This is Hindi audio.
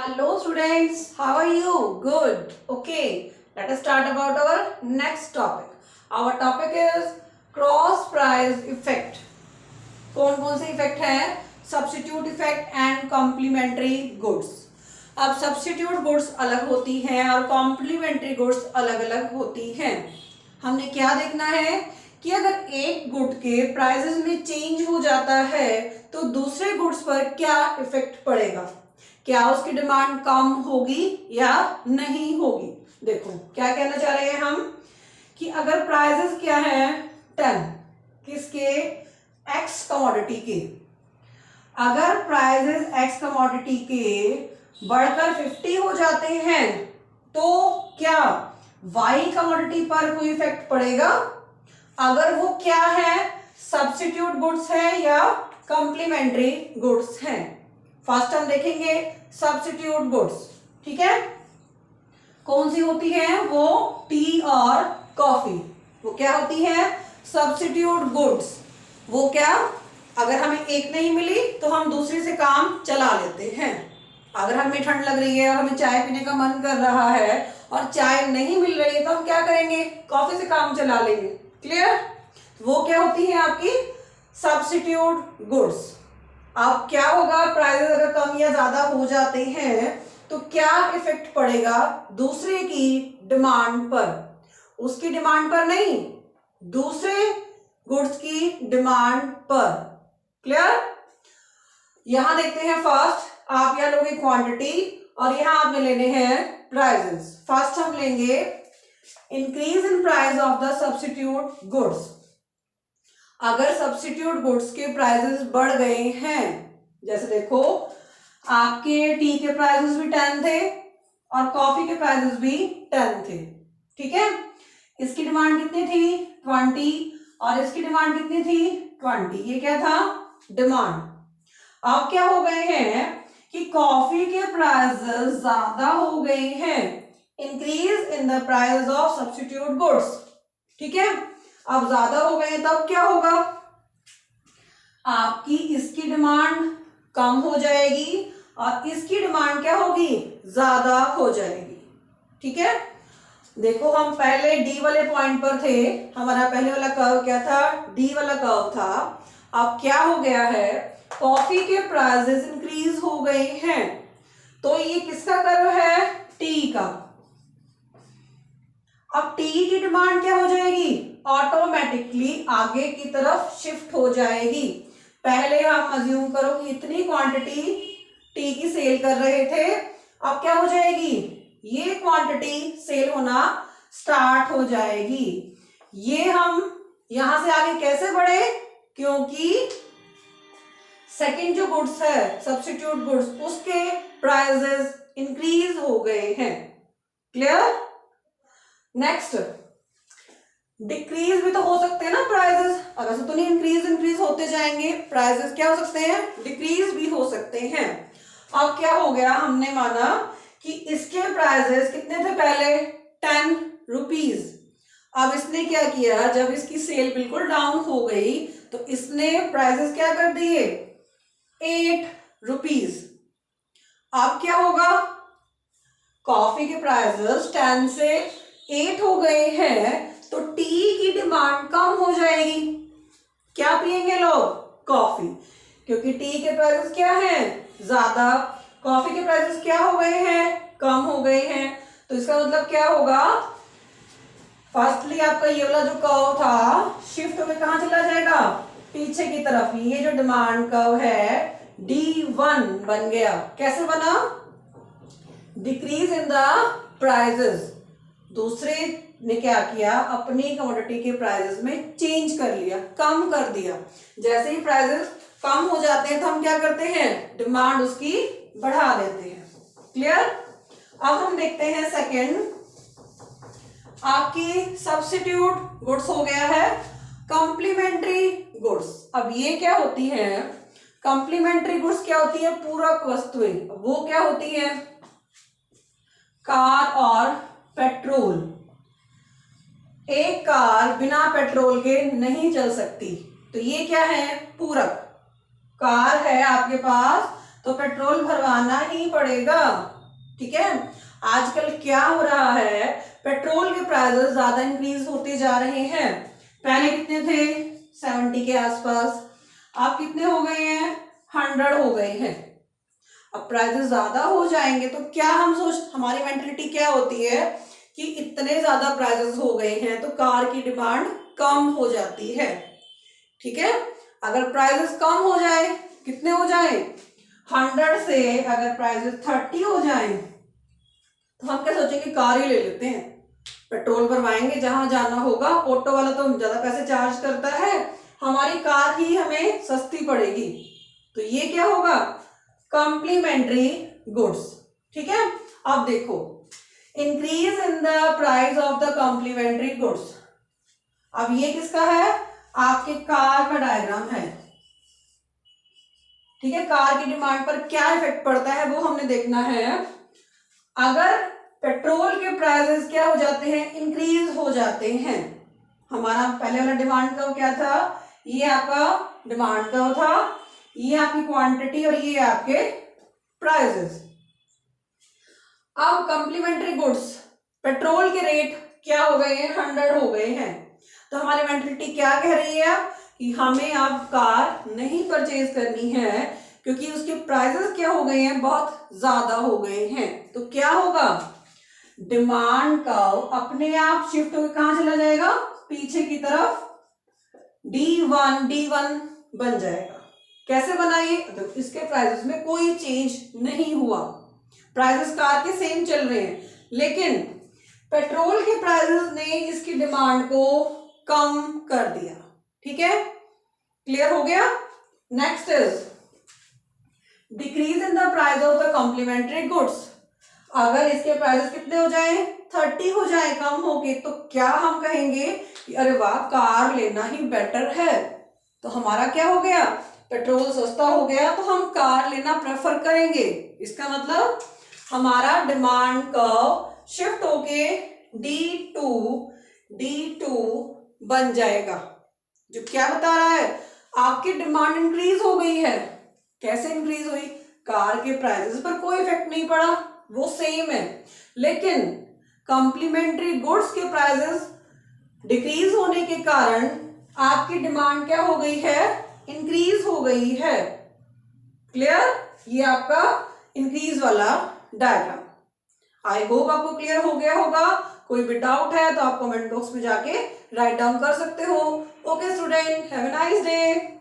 Hello students, how are you? Good. Okay, let us start about our next topic. Our topic is cross price effect. कौन कौन से इफेक्ट हैं? Substitute effect and complementary goods. अब सब्स्टिट्यूट गुड्स अलग होती हैं और कॉम्प्लीमेंट्री गुड्स अलग अलग होती हैं. हमने क्या देखना है कि अगर एक गुड के प्राइसेस में चेंज हो जाता है तो दूसरे गुड्स पर क्या इफेक्ट पड़ेगा, क्या उसकी डिमांड कम होगी या नहीं होगी. देखो क्या कहना चाह रहे हैं हम कि अगर प्राइसेस क्या है 10 किसके, एक्स कमोडिटी के, अगर प्राइसेस एक्स कमोडिटी के बढ़कर 50 हो जाते हैं तो क्या वाई कमोडिटी पर कोई इफेक्ट पड़ेगा. अगर वो क्या है, सब्स्टिट्यूट गुड्स है या कॉम्प्लीमेंट्री गुड्स हैं. फर्स्ट हम देखेंगे सब्स्टिट्यूट गुड्स. ठीक है, कौन सी होती है वो, टी और कॉफी. वो क्या होती है, सब्स्टिट्यूट गुड्स. वो क्या, अगर हमें एक नहीं मिली तो हम दूसरी से काम चला लेते हैं. अगर हमें ठंड लग रही है और हमें चाय पीने का मन कर रहा है और चाय नहीं मिल रही है तो हम क्या करेंगे, कॉफी से काम चला लेंगे. क्लियर. वो क्या होती है आपकी सब्स्टिट्यूट गुड्स. अब क्या होगा, प्राइसेस अगर कम या ज्यादा हो जाते हैं तो क्या इफेक्ट पड़ेगा दूसरे की डिमांड पर. उसकी डिमांड पर नहीं, दूसरे गुड्स की डिमांड पर. क्लियर. यहां देखते हैं फर्स्ट, आप यहां लोगे क्वांटिटी और यहां आपने लेने हैं प्राइसेस. फर्स्ट हम लेंगे increase in price of the substitute goods. अगर सब्स्टिट्यूट गुड्स के प्राइसेस बढ़ गए हैं, जैसे देखो आपके टी के प्राइसेस भी 10 थे और कॉफी के प्राइसेस भी 10 थे. ठीक है, इसकी डिमांड कितनी थी 20 और इसकी डिमांड कितनी थी 20. ये क्या था, डिमांड. अब क्या हो गए हैं कि कॉफी के प्राइसेस ज्यादा हो गए हैं, increase in the price of substitute goods. ठीक है, अब ज्यादा हो गए तब क्या होगा, आपकी इसकी डिमांड कम हो जाएगी और इसकी डिमांड क्या होगी, ज्यादा हो जाएगी. ठीक है, देखो हम पहले डी वाले पॉइंट पर थे, हमारा पहले वाला कर्व क्या था, डी वाला कर्व था. अब क्या हो गया है, कॉफी के प्राइसेस इंक्रीज हो गए हैं तो ये किसका कर्व है, टी का. अब टी की डिमांड क्या हो जाएगी, ऑटोमेटिकली आगे की तरफ शिफ्ट हो जाएगी. पहले हम अज्यूम करो कि इतनी क्वांटिटी टी की सेल कर रहे थे, अब क्या हो जाएगी, ये क्वांटिटी सेल होना स्टार्ट हो जाएगी. ये हम यहां से आगे कैसे बढ़े, क्योंकि सेकंड जो गुड्स है सब्स्टिट्यूट गुड्स, उसके प्राइसेस इंक्रीज हो गए हैं. क्लियर. नेक्स्ट, डिक्रीज भी तो हो सकते हैं ना प्राइसेस. अगर तो नहीं इंक्रीज होते जाएंगे, प्राइसेस क्या हो सकते हैं, डिक्रीज भी हो सकते हैं. अब क्या हो गया, हमने माना कि इसके प्राइसेस कितने थे पहले 10 रुपीज. अब इसने क्या किया, जब इसकी सेल बिल्कुल डाउन हो गई तो इसने प्राइसेस क्या कर दिए 8 रुपीज. अब क्या होगा, कॉफी के प्राइसेस 10 से 8 हो गए हैं तो टी की डिमांड कम हो जाएगी. क्या पिएंगे लोग, कॉफी, क्योंकि टी के प्राइसेस क्या हैं, ज्यादा. कॉफी के प्राइसेस क्या हो गए हैं, कम हो गए हैं. तो इसका मतलब क्या होगा, फर्स्टली आपका ये वाला जो कर्व था शिफ्ट होकर कहां चला जाएगा, पीछे की तरफ. ये जो डिमांड कर्व है D1 बन गया. कैसे बना, डिक्रीज इन द प्राइसेस. दूसरे ने क्या किया, अपनी कमोडिटी के प्राइसेस में चेंज कर लिया, कम कर दिया. जैसे ही प्राइसेस कम हो जाते हैं तो हम क्या करते हैं, डिमांड उसकी बढ़ा देते हैं. क्लियर. अब हम देखते हैं सेकंड, आपकी सब्स्टिट्यूट गुड्स हो गया है कॉम्प्लीमेंट्री गुड्स. अब ये क्या होती है, कॉम्प्लीमेंट्री गुड्स क्या होती है, पूरक वस्तुएं. वो क्या होती है, कार और पेट्रोल. एक कार बिना पेट्रोल के नहीं चल सकती, तो ये क्या है, पूरक. कार है आपके पास तो पेट्रोल भरवाना ही पड़ेगा। ठीक है, आजकल क्या हो रहा है, पेट्रोल के प्राइसेस ज्यादा इंक्रीज होते जा रहे हैं। पहले कितने थे, 70 के आसपास, अब कितने हो गए हैं, 100 हो गए हैं। अब प्राइसेस ज्यादा हो जाएंगे तो क्या हमारी मेंटेलिटी क्या होती है कि इतने ज्यादा प्राइसेस हो गए हैं तो कार की डिमांड कम हो जाती है। ठीक है, अगर प्राइसेस कम हो जाए, कितने हो जाए, 100 से अगर प्राइसेस 30 हो जाए तो हम क्या सोचेंगे, कार ही ले लेते हैं, पेट्रोल भरवाएंगे, जहां जाना होगा। ऑटो वाला तो ज्यादा पैसे चार्ज करता है, हमारी कार ही हमें सस्ती पड़ेगी। तो ये क्या होगा, कॉम्प्लीमेंट्री गुड्स। ठीक है, अब देखो, increase in the price of the complementary goods. अब ये किसका है, आपके कार का डायग्राम है। ठीक है, कार की डिमांड पर क्या इफेक्ट पड़ता है वो हमने देखना है। अगर पेट्रोल के प्राइसेस क्या हो जाते हैं, इंक्रीज हो जाते हैं, हमारा पहले वाला डिमांड कर्व क्या था, ये आपका डिमांड कर्व था, ये आपकी क्वांटिटी और ये आपके प्राइसेस। अब कॉम्प्लीमेंट्री गुड्स, पेट्रोल के रेट क्या हो गए हैं, 100 हो गए हैं, तो हमारी मेंटलिटी क्या कह रही है कि हमें अब कार नहीं परचेज करनी है क्योंकि उसके प्राइसेस क्या हो गए हैं, बहुत ज्यादा हो गए हैं। तो क्या होगा, डिमांड कर्व अपने आप शिफ्ट होकर कहां चला जाएगा, पीछे की तरफ, D1 बन जाएगा। कैसे बनाइए, तो इसके प्राइसेस में कोई चेंज नहीं हुआ, प्राइसेस कार के सेम चल रहे हैं, लेकिन पेट्रोल के प्राइसेस ने इसकी डिमांड को कम कर दिया। ठीक है, क्लियर हो गया। Next is decrease in the price of the complementary goods. अगर इसके प्राइसेस कितने हो जाए, 30 हो जाए कम होके, तो क्या हम कहेंगे कि अरे वाह, कार लेना ही बेटर है। तो हमारा क्या हो गया, पेट्रोल सस्ता हो गया तो हम कार लेना प्रेफर करेंगे। इसका मतलब हमारा डिमांड कर्व शिफ्ट होके D2 बन जाएगा, जो क्या बता रहा है, आपकी डिमांड इंक्रीज हो गई है। कैसे इंक्रीज हुई, कार के प्राइसेस पर कोई इफेक्ट नहीं पड़ा, वो सेम है, लेकिन कॉम्प्लीमेंट्री गुड्स के प्राइसेस डिक्रीज होने के कारण आपकी डिमांड क्या हो गई है, इंक्रीज हो गई है। क्लियर, ये आपका इंक्रीज वाला डायग्राम। आई होप आपको क्लियर हो गया होगा। कोई भी डाउट है तो आप कमेंट बॉक्स में जाके राइट डाउन कर सकते हो। Okay student, have a nice day.